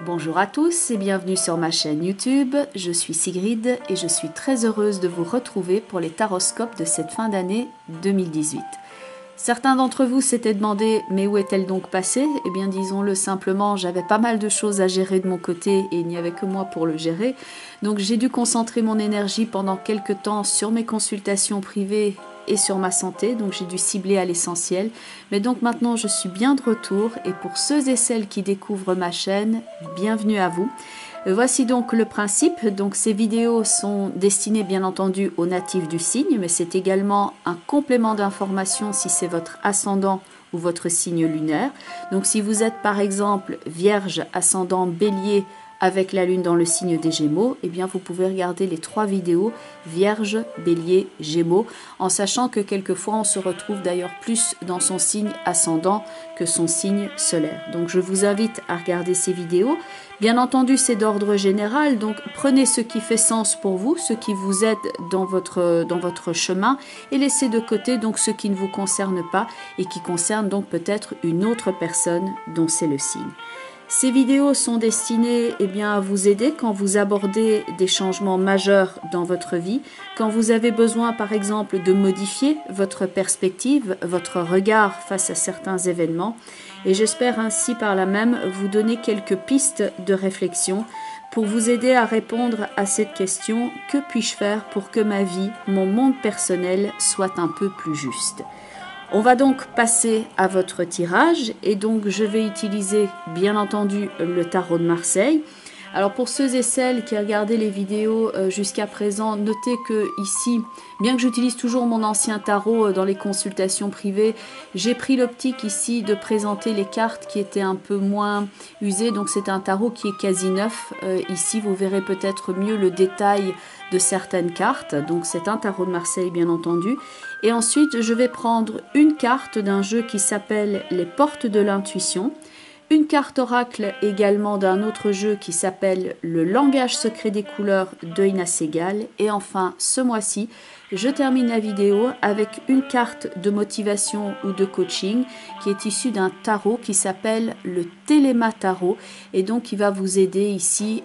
Bonjour à tous et bienvenue sur ma chaîne YouTube, je suis Sigrid et je suis très heureuse de vous retrouver pour les taroscopes de cette fin d'année 2018. Certains d'entre vous s'étaient demandé mais où est-elle donc passée? Eh bien disons-le simplement, j'avais pas mal de choses à gérer de mon côté et il n'y avait que moi pour le gérer. Donc j'ai dû concentrer mon énergie pendant quelques temps sur mes consultations privées et sur ma santé, donc j'ai dû cibler à l'essentiel. Mais donc maintenant je suis bien de retour et pour ceux et celles qui découvrent ma chaîne, bienvenue à vous. Voici donc le principe. Donc ces vidéos sont destinées bien entendu aux natifs du signe, mais c'est également un complément d'information si c'est votre ascendant ou votre signe lunaire. Donc si vous êtes par exemple Vierge, ascendant Bélier avec la lune dans le signe des Gémeaux, eh bien vous pouvez regarder les 3 vidéos Vierge, Bélier, Gémeaux, en sachant que quelquefois on se retrouve d'ailleurs plus dans son signe ascendant que son signe solaire. Donc je vous invite à regarder ces vidéos. Bien entendu, c'est d'ordre général, donc prenez ce qui fait sens pour vous, ce qui vous aide dans votre chemin, et laissez de côté donc ce qui ne vous concerne pas et qui concerne donc peut-être une autre personne dont c'est le signe. Ces vidéos sont destinées à vous aider quand vous abordez des changements majeurs dans votre vie, quand vous avez besoin par exemple de modifier votre perspective, votre regard face à certains événements, et j'espère ainsi par là même vous donner quelques pistes de réflexion pour vous aider à répondre à cette question: que puis-je faire pour que ma vie, mon monde personnel soit un peu plus juste? On va donc passer à votre tirage et donc je vais utiliser bien entendu le tarot de Marseille. Alors pour ceux et celles qui regardaient les vidéos jusqu'à présent, notez que ici, bien que j'utilise toujours mon ancien tarot dans les consultations privées, j'ai pris l'optique ici de présenter les cartes qui étaient un peu moins usées. Donc c'est un tarot qui est quasi neuf. Ici vous verrez peut-être mieux le détail de certaines cartes. Donc c'est un tarot de Marseille bien entendu. Et ensuite je vais prendre une carte d'un jeu qui s'appelle les portes de l'intuition. Une carte oracle également d'un autre jeu qui s'appelle le langage secret des couleurs de Ina Segal. Et enfin, ce mois-ci, je termine la vidéo avec une carte de motivation ou de coaching qui est issue d'un tarot qui s'appelle le Téléma Tarot. Et donc, qui va vous aider ici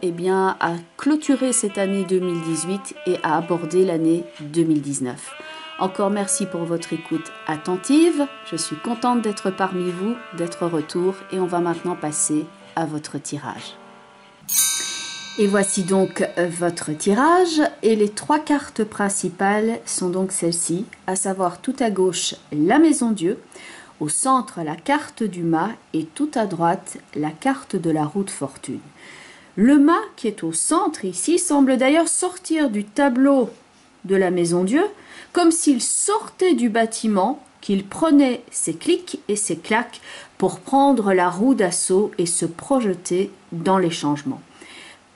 à clôturer cette année 2018 et à aborder l'année 2019. Encore merci pour votre écoute attentive. Je suis contente d'être parmi vous, d'être retour et on va maintenant passer à votre tirage. Et voici donc votre tirage et les 3 cartes principales sont donc celles-ci, à savoir tout à gauche la Maison Dieu, au centre la carte du mât et tout à droite la carte de la roue de fortune. Le mât qui est au centre ici semble d'ailleurs sortir du tableau de la Maison Dieu, comme s'il sortait du bâtiment, qu'il prenait ses clics et ses claques pour prendre la roue d'assaut et se projeter dans les changements.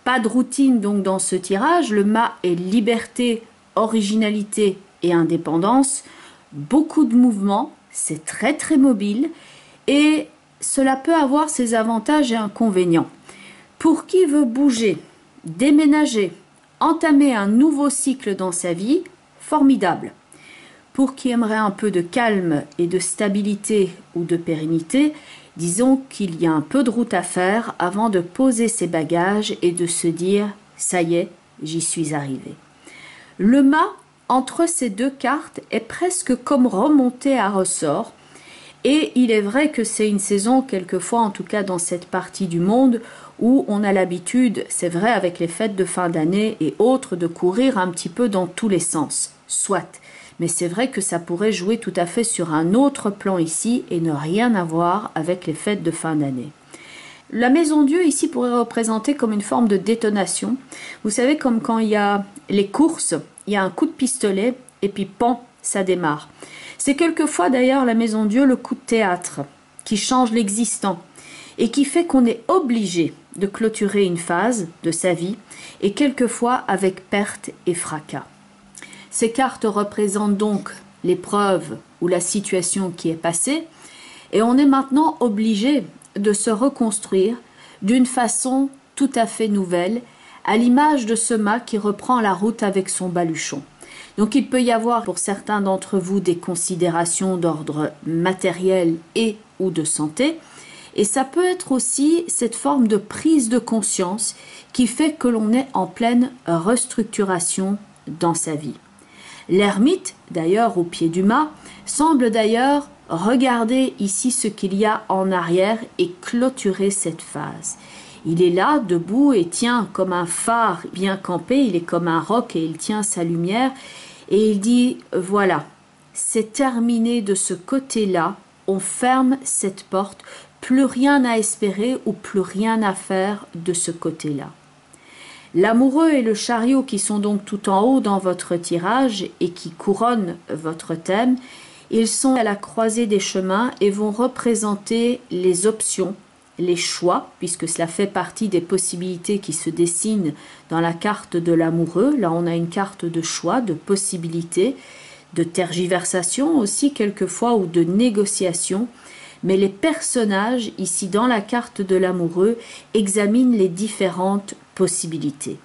Pas de routine donc dans ce tirage, le mât est liberté, originalité et indépendance, beaucoup de mouvements, c'est très mobile et cela peut avoir ses avantages et inconvénients. Pour qui veut bouger, déménager, entamer un nouveau cycle dans sa vie, formidable. Pour qui aimerait un peu de calme et de stabilité ou de pérennité, disons qu'il y a un peu de route à faire avant de poser ses bagages et de se dire « ça y est, j'y suis arrivé ». Le mât, entre ces 2 cartes, est presque comme remonté à ressort. Et il est vrai que c'est une saison, quelquefois, en tout cas dans cette partie du monde, où on a l'habitude, c'est vrai avec les fêtes de fin d'année et autres, de courir un petit peu dans tous les sens. Soit. Mais c'est vrai que ça pourrait jouer tout à fait sur un autre plan ici et ne rien avoir avec les fêtes de fin d'année. La Maison Dieu ici pourrait représenter comme une forme de détonation. Vous savez, comme quand il y a les courses, il y a un coup de pistolet et puis pan, ça démarre. C'est quelquefois d'ailleurs la Maison Dieu le coup de théâtre qui change l'existant et qui fait qu'on est obligé de clôturer une phase de sa vie et quelquefois avec perte et fracas. Ces cartes représentent donc l'épreuve ou la situation qui est passée et on est maintenant obligé de se reconstruire d'une façon tout à fait nouvelle, à l'image de ce mât qui reprend la route avec son baluchon. Donc il peut y avoir pour certains d'entre vous des considérations d'ordre matériel et ou de santé, Et ça peut être aussi cette forme de prise de conscience qui fait que l'on est en pleine restructuration dans sa vie. L'ermite, d'ailleurs au pied du mât, semble d'ailleurs regarder ici ce qu'il y a en arrière et clôturer cette phase. Il est là, debout, et tient comme un phare bien campé, il est comme un roc et il tient sa lumière, et il dit, voilà, c'est terminé de ce côté-là, on ferme cette porte, plus rien à espérer ou plus rien à faire de ce côté-là. L'amoureux et le chariot qui sont donc tout en haut dans votre tirage et qui couronnent votre thème, ils sont à la croisée des chemins et vont représenter les options, les choix, puisque cela fait partie des possibilités qui se dessinent dans la carte de l'amoureux. Là, on a une carte de choix, de possibilités, de tergiversation aussi quelquefois ou de négociation. Mais les personnages, ici dans la carte de l'amoureux, examinent les différentes possibilités.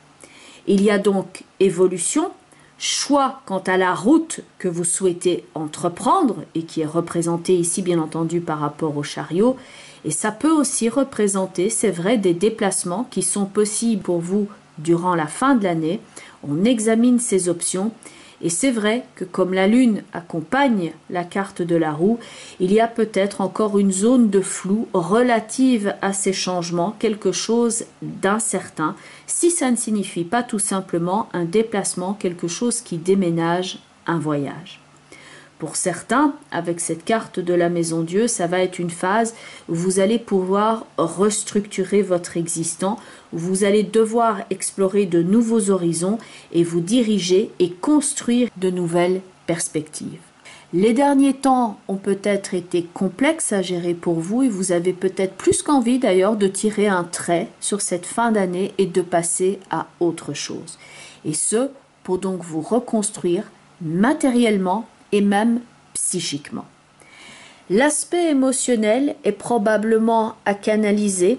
Il y a donc évolution, choix quant à la route que vous souhaitez entreprendre et qui est représentée ici bien entendu par rapport au chariot, et ça peut aussi représenter, c'est vrai, des déplacements qui sont possibles pour vous durant la fin de l'année. On examine ces options. Et c'est vrai que comme la lune accompagne la carte de la roue, il y a peut-être encore une zone de flou relative à ces changements, quelque chose d'incertain, si ça ne signifie pas tout simplement un déplacement, quelque chose qui déménage, un voyage. Pour certains, avec cette carte de la Maison Dieu, ça va être une phase où vous allez pouvoir restructurer votre existant, où vous allez devoir explorer de nouveaux horizons et vous diriger et construire de nouvelles perspectives. Les derniers temps ont peut-être été complexes à gérer pour vous et vous avez peut-être plus qu'envie d'ailleurs de tirer un trait sur cette fin d'année et de passer à autre chose. Et ce, pour donc vous reconstruire matériellement et même psychiquement. L'aspect émotionnel est probablement à canaliser,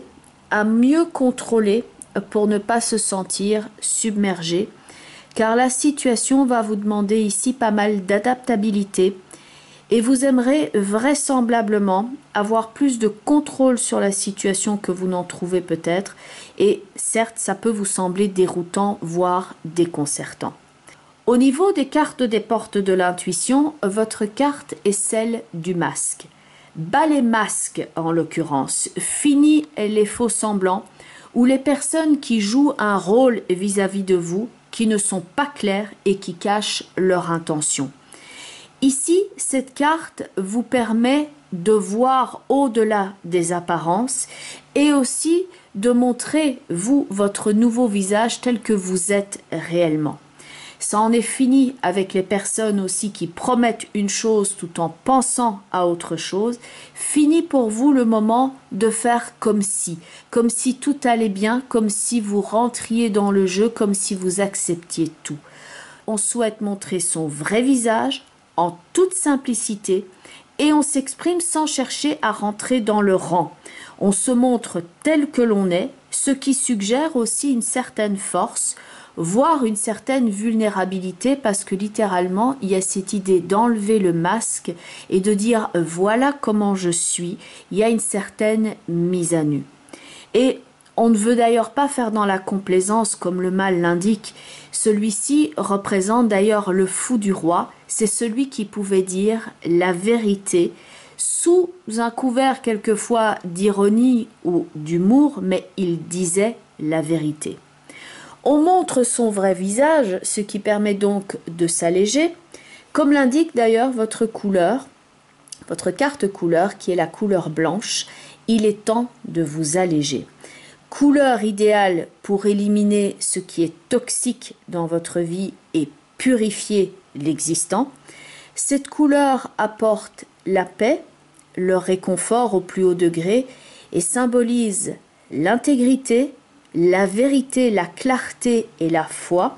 à mieux contrôler pour ne pas se sentir submergé, car la situation va vous demander ici pas mal d'adaptabilité et vous aimerez vraisemblablement avoir plus de contrôle sur la situation que vous n'en trouvez peut-être, et certes ça peut vous sembler déroutant, voire déconcertant. Au niveau des cartes des portes de l'intuition, votre carte est celle du masque. Bas les masques en l'occurrence, fini les faux semblants ou les personnes qui jouent un rôle vis-à-vis de vous qui ne sont pas clairs et qui cachent leur intention. Ici, cette carte vous permet de voir au-delà des apparences et aussi de montrer, vous, votre nouveau visage tel que vous êtes réellement. Ça en est fini avec les personnes aussi qui promettent une chose tout en pensant à autre chose. Fini pour vous le moment de faire comme si tout allait bien, comme si vous rentriez dans le jeu, comme si vous acceptiez tout. On souhaite montrer son vrai visage en toute simplicité et on s'exprime sans chercher à rentrer dans le rang. On se montre tel que l'on est, ce qui suggère aussi une certaine force, voire une certaine vulnérabilité, parce que littéralement il y a cette idée d'enlever le masque et de dire voilà comment je suis. Il y a une certaine mise à nu et on ne veut d'ailleurs pas faire dans la complaisance comme le mal l'indique. Celui-ci représente d'ailleurs le fou du roi, c'est celui qui pouvait dire la vérité sous un couvert quelquefois d'ironie ou d'humour, mais il disait la vérité. On montre son vrai visage, ce qui permet donc de s'alléger, comme l'indique d'ailleurs votre couleur, votre carte couleur qui est la couleur blanche. Il est temps de vous alléger. Couleur idéale pour éliminer ce qui est toxique dans votre vie et purifier l'existant. Cette couleur apporte la paix, le réconfort au plus haut degré et symbolise l'intégrité, la vérité, la clarté et la foi.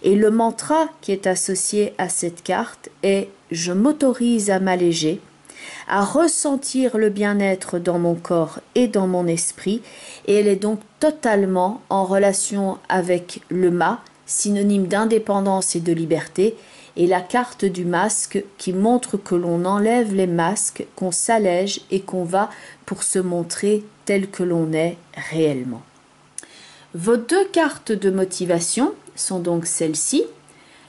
Et le mantra qui est associé à cette carte est « Je m'autorise à m'alléger », à ressentir le bien-être dans mon corps et dans mon esprit, et elle est donc totalement en relation avec le mât, synonyme d'indépendance et de liberté, et la carte du masque qui montre que l'on enlève les masques, qu'on s'allège et qu'on va pour se montrer tel que l'on est réellement. Vos deux cartes de motivation sont donc celles-ci,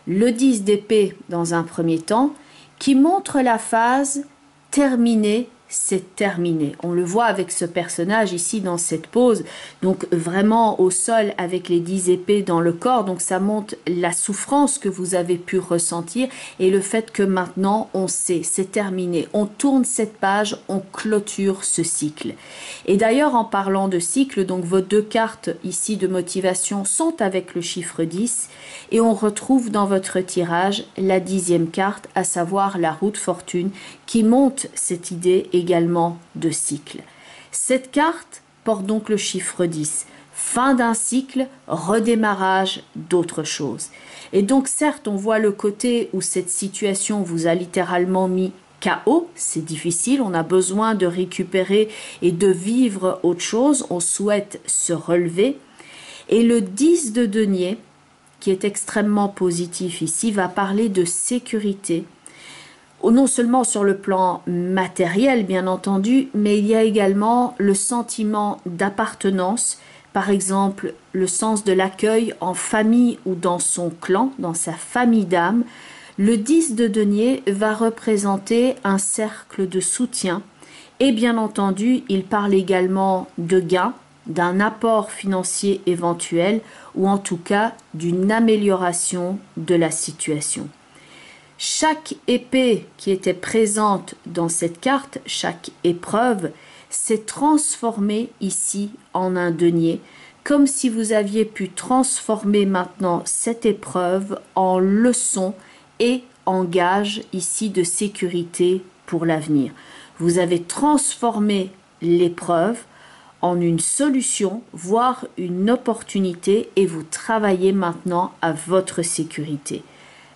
le 10 d'épée dans un premier temps, qui montre la phase terminée, c'est terminé. On le voit avec ce personnage ici dans cette pose, donc vraiment au sol avec les 10 épées dans le corps, donc ça montre la souffrance que vous avez pu ressentir et le fait que maintenant on sait, c'est terminé. On tourne cette page, on clôture ce cycle. Et d'ailleurs en parlant de cycle, donc vos deux cartes ici de motivation sont avec le chiffre 10 et on retrouve dans votre tirage la 10e carte, à savoir la roue de fortune, qui montre cette idée également de cycle. Cette carte porte donc le chiffre 10. Fin d'un cycle, redémarrage d'autre chose. Et donc certes, on voit le côté où cette situation vous a littéralement mis KO, c'est difficile, on a besoin de récupérer et de vivre autre chose, on souhaite se relever. Et le 10 de denier, qui est extrêmement positif ici, va parler de sécurité, non seulement sur le plan matériel bien entendu, mais il y a également le sentiment d'appartenance, par exemple le sens de l'accueil en famille ou dans son clan, dans sa famille d'âme. Le 10 de denier va représenter un cercle de soutien et bien entendu il parle également de gains, d'un apport financier éventuel ou en tout cas d'une amélioration de la situation. Chaque épée qui était présente dans cette carte, chaque épreuve, s'est transformée ici en un denier, comme si vous aviez pu transformer maintenant cette épreuve en leçon et en gage ici de sécurité pour l'avenir. Vous avez transformé l'épreuve en une solution, voire une opportunité, et vous travaillez maintenant à votre sécurité.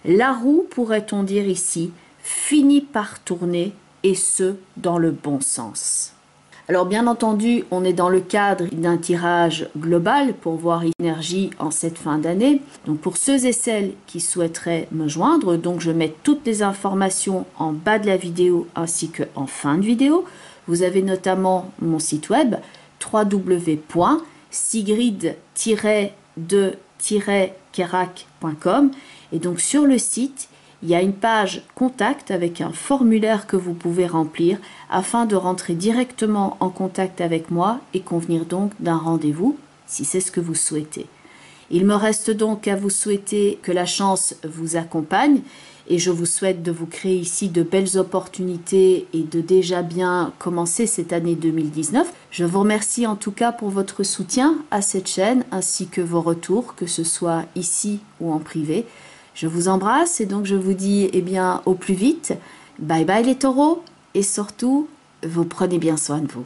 La roue, pourrait-on dire ici, finit par tourner, et ce, dans le bon sens. Alors bien entendu, on est dans le cadre d'un tirage global pour voir énergie en cette fin d'année. Donc pour ceux et celles qui souhaiteraient me joindre, donc je mets toutes les informations en bas de la vidéo ainsi qu'en fin de vidéo. Vous avez notamment mon site web www.sigrid-de-kerak.com et donc sur le site, il y a une page contact avec un formulaire que vous pouvez remplir afin de rentrer directement en contact avec moi et convenir donc d'un rendez-vous si c'est ce que vous souhaitez. Il me reste donc à vous souhaiter que la chance vous accompagne et je vous souhaite de vous créer ici de belles opportunités et de déjà bien commencer cette année 2019. Je vous remercie en tout cas pour votre soutien à cette chaîne ainsi que vos retours, que ce soit ici ou en privé. Je vous embrasse et donc je vous dis au plus vite, bye bye les taureaux et surtout, vous prenez bien soin de vous.